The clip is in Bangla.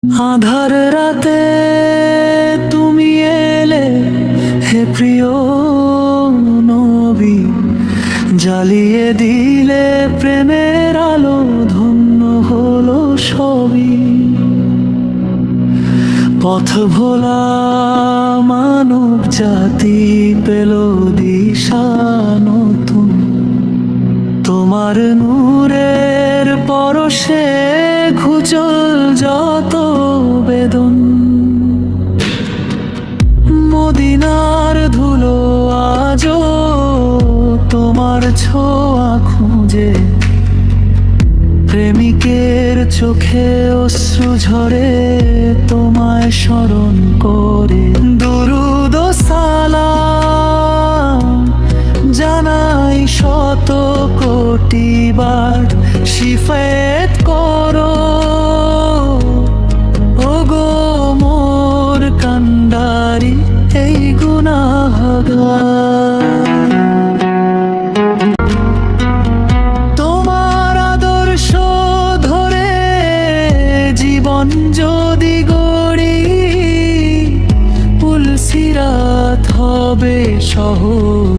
আধার রাতে তুমি এলে হে প্রিয় নবী, জ্বালিয়ে দিলে প্রেমের আলো, ধন্য হলো সবই। পথ ভোলা মানব জাতি পেল দিশা নতুন, তোমার নূরের পরশে ঘুচল যত বেদন। মদিনার ধুলো আজও তোমার ছোঁয়া খুঁজে, প্রেমিকের চোখে অশ্রু ঝরে তোমায় স্মরণ করে। দুরুদ ও সালাম জানাই শত কোটি বার, শিফায়েত করো ওগো মোর কান্ডারি এই গুনাহগার। তোমার আদর্শ ধরে জীবন যদি গড়ি, পুলসিরাত হবে সহজ